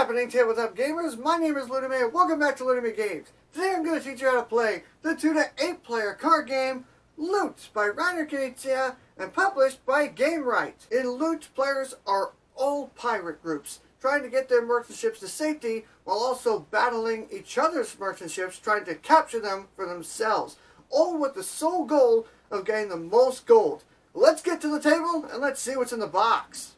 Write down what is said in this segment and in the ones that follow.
happening today? What's up, gamers? My name is LeunameGames. Welcome back to LeunameGames. Today I'm going to teach you how to play the 2 to 8 player card game Loot by Reiner Knizia and published by GameWright. In Loot, players are all pirate groups trying to get their merchant ships to safety while also battling each other's merchant ships, trying to capture them for themselves, all with the sole goal of getting the most gold. Let's get to the table and let's see what's in the box.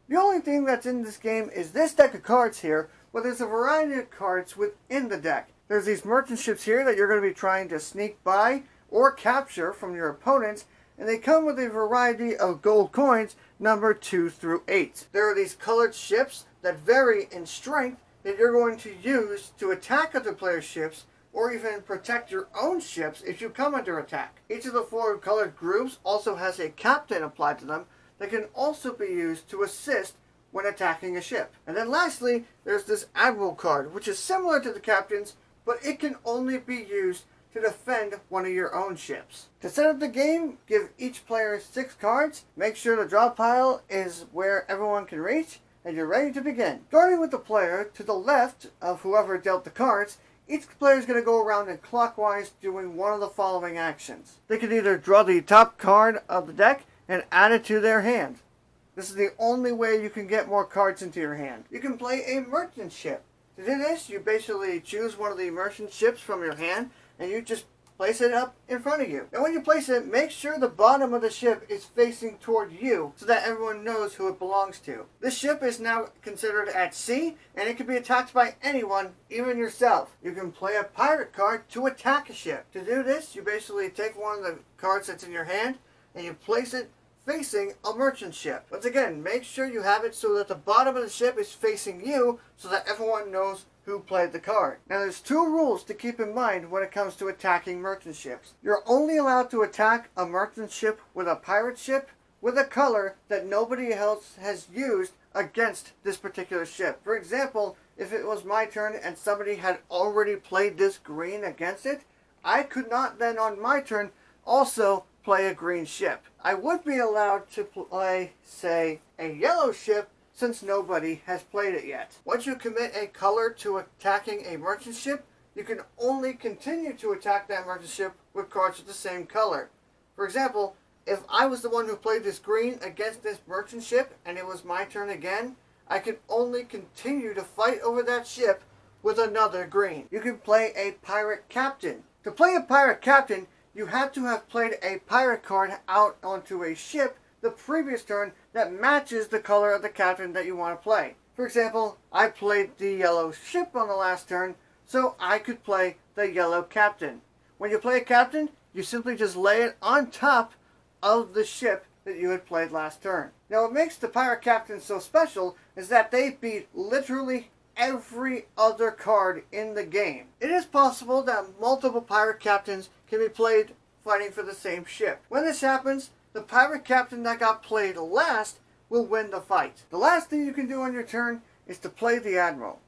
The only thing that's in this game is this deck of cards here, but there's a variety of cards within the deck. There's these merchant ships here that you're going to be trying to sneak by or capture from your opponents, and they come with a variety of gold coins numbered 2 through 8. There are these colored ships that vary in strength that you're going to use to attack other players' ships or even protect your own ships if you come under attack. Each of the 4 colored groups also has a captain applied to them that can also be used to assist when attacking a ship. And then lastly, there's this Admiral card, which is similar to the captain's, but it can only be used to defend one of your own ships. To set up the game, give each player 6 cards, make sure the draw pile is where everyone can reach, and you're ready to begin. Starting with the player to the left of whoever dealt the cards, each player is going to go around in clockwise doing one of the following actions. They can either draw the top card of the deck and add it to their hand. This is the only way you can get more cards into your hand. You can play a merchant ship. To do this, you basically choose one of the merchant ships from your hand and you just place it up in front of you. And when you place it, make sure the bottom of the ship is facing toward you so that everyone knows who it belongs to. This ship is now considered at sea and it can be attacked by anyone, even yourself. You can play a pirate card to attack a ship. To do this, you basically take one of the cards that's in your hand and you place it facing a merchant ship. Once again, make sure you have it so that the bottom of the ship is facing you so that everyone knows who played the card. Now there's 2 rules to keep in mind when it comes to attacking merchant ships. You're only allowed to attack a merchant ship with a pirate ship with a color that nobody else has used against this particular ship. For example, if it was my turn and somebody had already played this green against it, I could not then on my turn also play a green ship. I would be allowed to play, say, a yellow ship since nobody has played it yet. Once you commit a color to attacking a merchant ship, you can only continue to attack that merchant ship with cards of the same color. For example, if I was the one who played this green against this merchant ship and it was my turn again, I could only continue to fight over that ship with another green. You can play a pirate captain. To play a pirate captain, you have to have played a pirate card out onto a ship the previous turn that matches the color of the captain that you want to play. For example, I played the yellow ship on the last turn, so I could play the yellow captain. When you play a captain, you simply just lay it on top of the ship that you had played last turn. Now what makes the pirate captain so special is that they beat literally every other card in the game. It is possible that multiple pirate captains can be played fighting for the same ship. When this happens, the pirate captain that got played last will win the fight. The last thing you can do on your turn is to play the Admiral.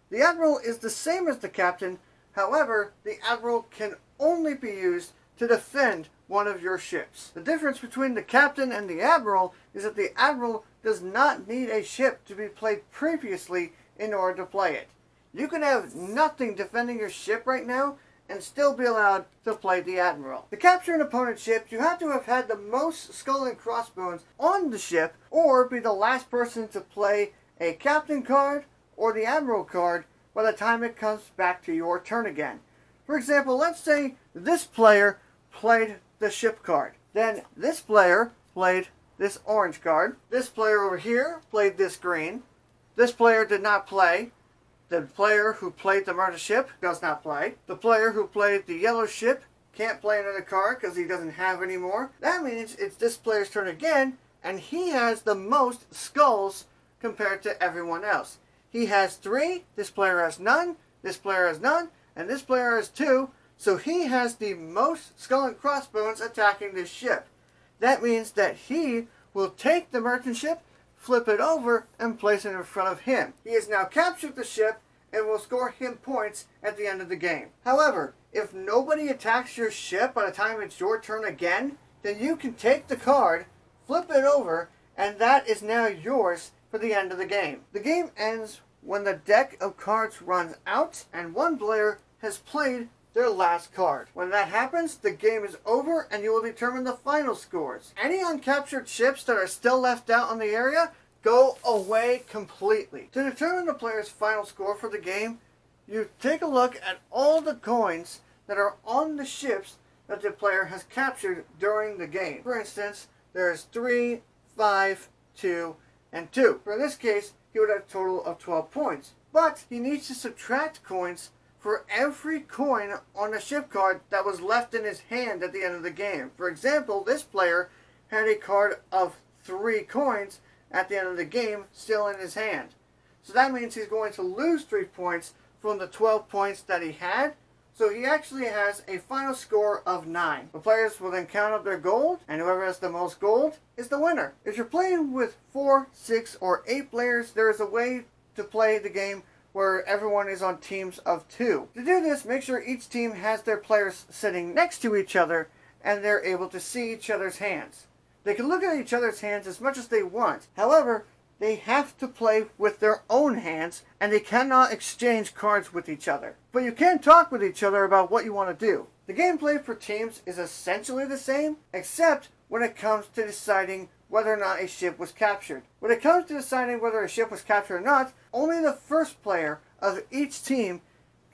The Admiral is the same as the captain, however, the Admiral can only be used to defend one of your ships. The difference between the captain and the Admiral is that the Admiral does not need a ship to be played previously in order to play it. You can have nothing defending your ship right now and still be allowed to play the Admiral. To capture an opponent's ship, you have to have had the most skull and crossbones on the ship or be the last person to play a captain card or the Admiral card by the time it comes back to your turn again. For example, let's say this player played the ship card. Then this player played this orange card. This player over here played this green. This player did not play. The player who played the merchant ship does not play. The player who played the yellow ship can't play another card because he doesn't have any more. That means it's this player's turn again, and he has the most skulls compared to everyone else. He has 3, this player has none, this player has none, and this player has 2, so he has the most skull and crossbones attacking this ship. That means that he will take the merchant ship, flip it over, and place it in front of him. He has now captured the ship and will score him points at the end of the game. However, if nobody attacks your ship by the time it's your turn again, then you can take the card, flip it over, and that is now yours for the end of the game. The game ends when the deck of cards runs out and one player has played their last card. When that happens, the game is over and you will determine the final scores. Any uncaptured ships that are still left out on the area go away completely. To determine the player's final score for the game, you take a look at all the coins that are on the ships that the player has captured during the game. For instance, there's 3, 5, 2, and 2. For this case, he would have a total of 12 points. But he needs to subtract coins for every coin on a ship card that was left in his hand at the end of the game. For example, this player had a card of 3 coins at the end of the game still in his hand. So that means he's going to lose 3 points from the 12 points that he had. So he actually has a final score of 9. The players will then count up their gold, and whoever has the most gold is the winner. If you're playing with 4, 6, or 8 players, there is a way to play the game where everyone is on teams of 2. To do this, make sure each team has their players sitting next to each other and they're able to see each other's hands. They can look at each other's hands as much as they want. However, they have to play with their own hands and they cannot exchange cards with each other. But you can talk with each other about what you want to do. The gameplay for teams is essentially the same, except when it comes to deciding whether or not a ship was captured. When it comes to deciding whether a ship was captured or not, only the first player of each team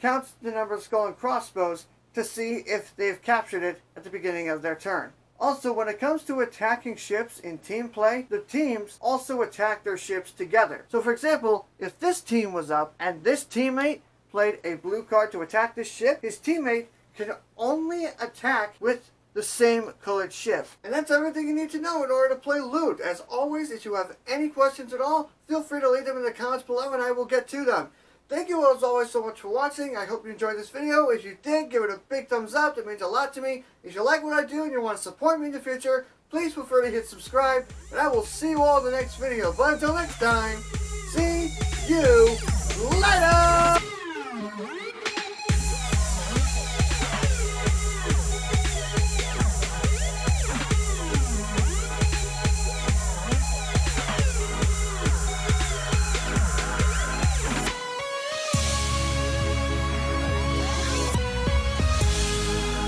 counts the number of skull and crossbows to see if they've captured it at the beginning of their turn. Also, when it comes to attacking ships in team play, the teams also attack their ships together. So for example, if this team was up and this teammate played a blue card to attack this ship, his teammate can only attack with the same colored ship. And that's everything you need to know in order to play Loot. As always, if you have any questions at all, feel free to leave them in the comments below and I will get to them. Thank you as always so much for watching. I hope you enjoyed this video. If you did, give it a big thumbs up. It means a lot to me. If you like what I do and you want to support me in the future, please feel free to hit subscribe. And I will see you all in the next video. But until next time, see you later!